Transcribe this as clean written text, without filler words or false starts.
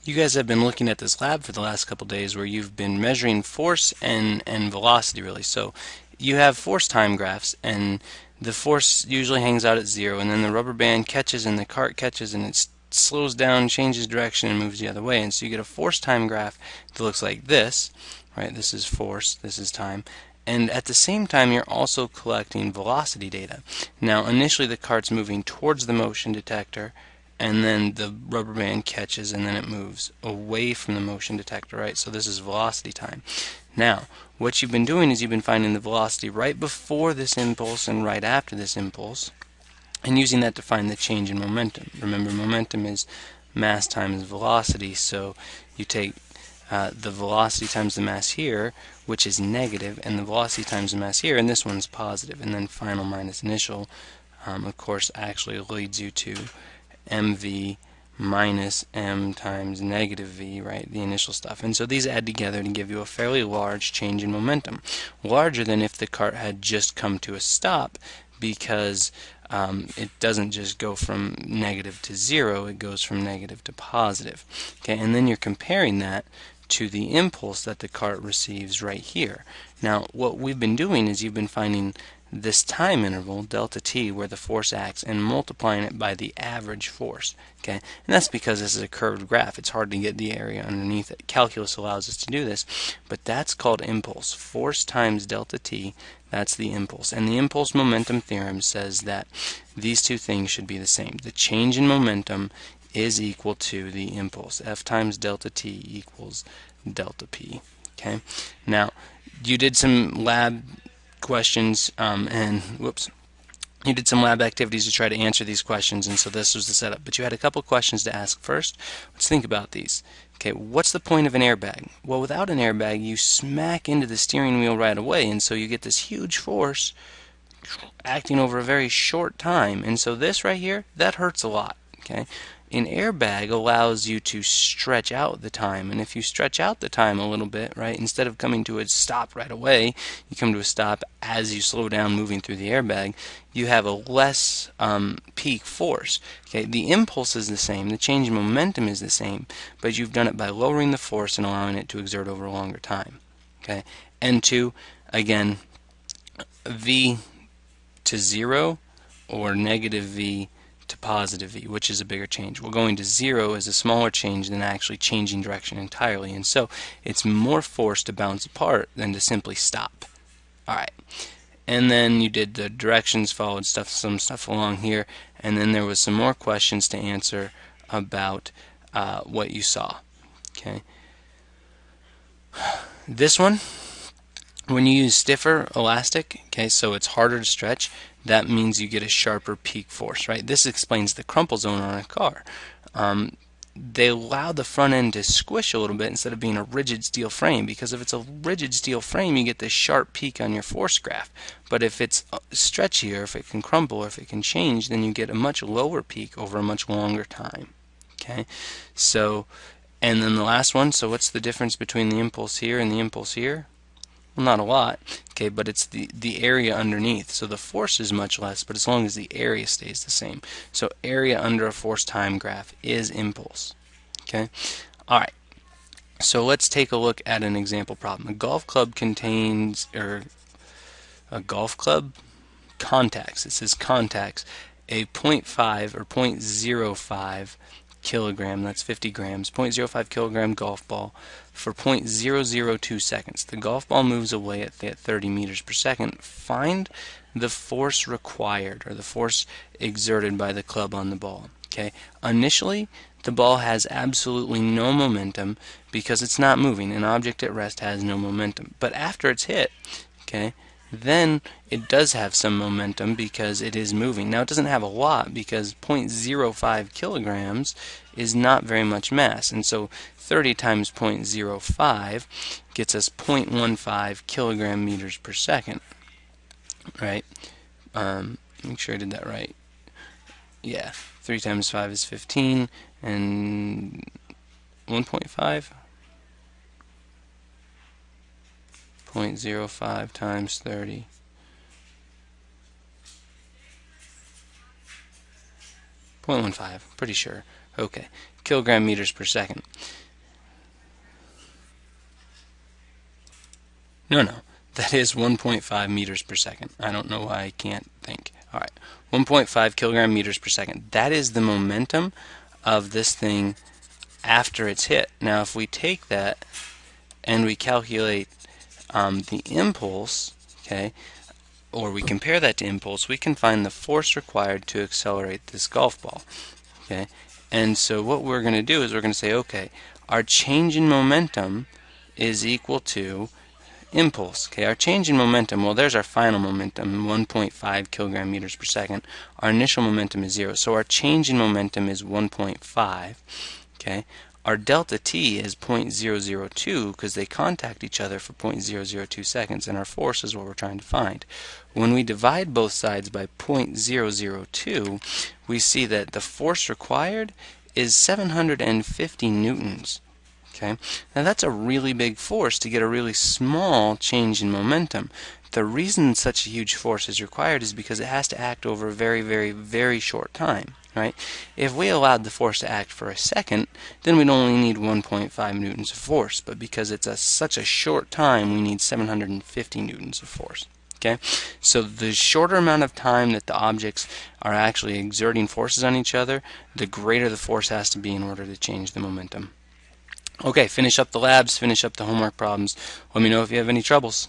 You guys have been looking at this lab for the last couple days where you've been measuring force and velocity really. So you have force time graphs, and the force usually hangs out at 0, and then the rubber band catches and the cart catches and it slows down, changes direction, and moves the other way. And so you get a force time graph that looks like this, right? This is force, this is time. And at the same time, you're also collecting velocity data. Now, initially the cart's moving towards the motion detector, and then the rubber band catches, and then it moves away from the motion detector, right? So this is velocity time. Now, what you've been doing is you've been finding the velocity right before this impulse and right after this impulse, and using that to find the change in momentum. Remember, momentum is mass times velocity, so you take the velocity times the mass here, which is negative, and the velocity times the mass here, and this one's positive, and then final minus initial, of course, actually leads you to mv minus m times negative v, right, the initial stuff. And so these add together to give you a fairly large change in momentum, larger than if the cart had just come to a stop, because it doesn't just go from negative to 0, it goes from negative to positive. Okay, and then you're comparing that to the impulse that the cart receives right here. Now, what we've been doing is you've been finding this time interval, delta t, where the force acts, and multiplying it by the average force. Okay, and that's because this is a curved graph. It's hard to get the area underneath it. Calculus allows us to do this, but that's called impulse. Force times delta t, that's the impulse. And the impulse momentum theorem says that these two things should be the same. The change in momentum is equal to the impulse. F times delta t equals delta p. Okay, now you did some lab questions you did some lab activities to try to answer these questions, and so this was the setup. But you had a couple questions to ask first. Let's think about these. Okay, what's the point of an airbag? Well, without an airbag, you smack into the steering wheel right away, and so you get this huge force acting over a very short time. And so this right here, that hurts a lot. Okay, an airbag allows you to stretch out the time, and if you stretch out the time a little bit, right, instead of coming to a stop right away, you come to a stop as you slow down moving through the airbag, you have a less peak force. Okay, the impulse is the same, the change in momentum is the same, but you've done it by lowering the force and allowing it to exert over a longer time. Okay, N2, again, V to 0 or negative V to positive V, which is a bigger change. Well, going to 0 is a smaller change than actually changing direction entirely, and so it's more force to bounce apart than to simply stop. Alright, and then you did the directions, followed some stuff along here, and then there was some more questions to answer about what you saw. Okay, this one, when you use stiffer elastic, okay, so it's harder to stretch, that means you get a sharper peak force, right? This explains the crumple zone on a car. They allow the front end to squish a little bit instead of being a rigid steel frame, because if it's a rigid steel frame, you get this sharp peak on your force graph. But if it's stretchier, if it can crumple, or if it can change, then you get a much lower peak over a much longer time. Okay, so, and then the last one, so what's the difference between the impulse here and the impulse here? Well, not a lot, okay, but it's the area underneath. So the force is much less, but as long as the area stays the same. So area under a force time graph is impulse. Okay, all right. So let's take a look at an example problem. A golf club contains, or a golf club contacts. It says contacts a 0.5 or 0.05 kilogram, that's 50 grams, 0.05 kilogram golf ball for 0.002 seconds. The golf ball moves away at 30 meters per second. Find the force required, or the force exerted by the club on the ball. Okay, initially the ball has absolutely no momentum because it's not moving. An object at rest has no momentum. But after it's hit, okay, then it does have some momentum because it is moving. Now it doesn't have a lot because 0.05 kilograms is not very much mass, and so 30 times 0.05 gets us 0.15 kilogram meters per second, right? Make sure I did that right. Yeah, 3 times 5 is 15, and 1.5? 0.05 times 30. 0.15, pretty sure. Okay, kilogram meters per second. No, that is 1.5 meters per second. I don't know why I can't think. All right, 1.5 kilogram meters per second. That is the momentum of this thing after it's hit. Now, if we take that and we calculate the impulse, okay, or we compare that to impulse, we can find the force required to accelerate this golf ball. Okay, and so what we're going to do is we're going to say, okay, our change in momentum is equal to impulse. Okay, our change in momentum, well, there's our final momentum, 1.5 kilogram meters per second. Our initial momentum is 0, so our change in momentum is 1.5. Okay, our delta t is 0.002 because they contact each other for 0.002 seconds, and our force is what we're trying to find. When we divide both sides by 0.002, we see that the force required is 750 newtons. Okay, now that's a really big force to get a really small change in momentum. The reason such a huge force is required is because it has to act over a very, very, very short time. Right? If we allowed the force to act for a second, then we'd only need 1.5 newtons of force. But because it's such a short time, we need 750 newtons of force. Okay, so the shorter amount of time that the objects are actually exerting forces on each other, the greater the force has to be in order to change the momentum. Okay, finish up the labs, finish up the homework problems. Let me know if you have any troubles.